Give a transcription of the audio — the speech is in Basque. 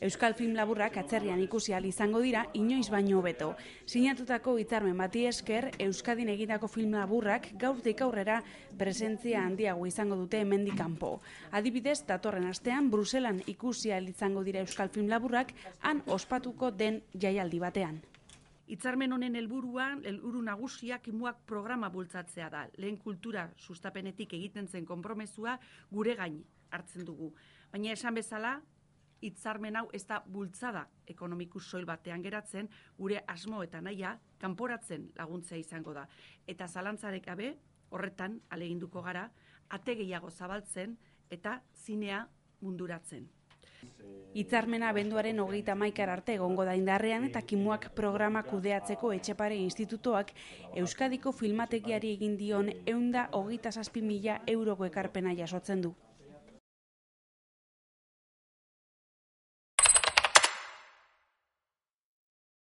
Euskal film laburrak atzerrian ikusi ahal izango dira inoiz baino hobeto. Sinatutako hitzarmen bati esker, Euskadin egindako film laburrak gaurtik aurrera presentzia handiago izango dute hemendik kanpo. Adibidez, datorren astean Bruselan ikusi ahal izango dira Euskal film laburrak han ospatuko den jaialdi batean. Hitzarmen honen helburu nagusia Kimuak programa bultzatzea da. Lehen kultura sustapenetik egiten zen konpromezua gure gain hartzen dugu. Baina esan bezala, hitzarmen hau ez da bultzada ekonomikus soil batean geratzen, gure asmo eta nahia kanporatzen laguntzea izango da. Eta zalantzarek gabe, horretan aleginduko gara, ate gehiago zabaltzen eta zinea munduratzen. Hitzarmena abenduaren 31 arte egongo da indarrean eta Kimuak programa kudeatzeko Etxepare Institutoak Euskadiko filmategiari egin dion 127.000 euroko ekarpena jasotzen du.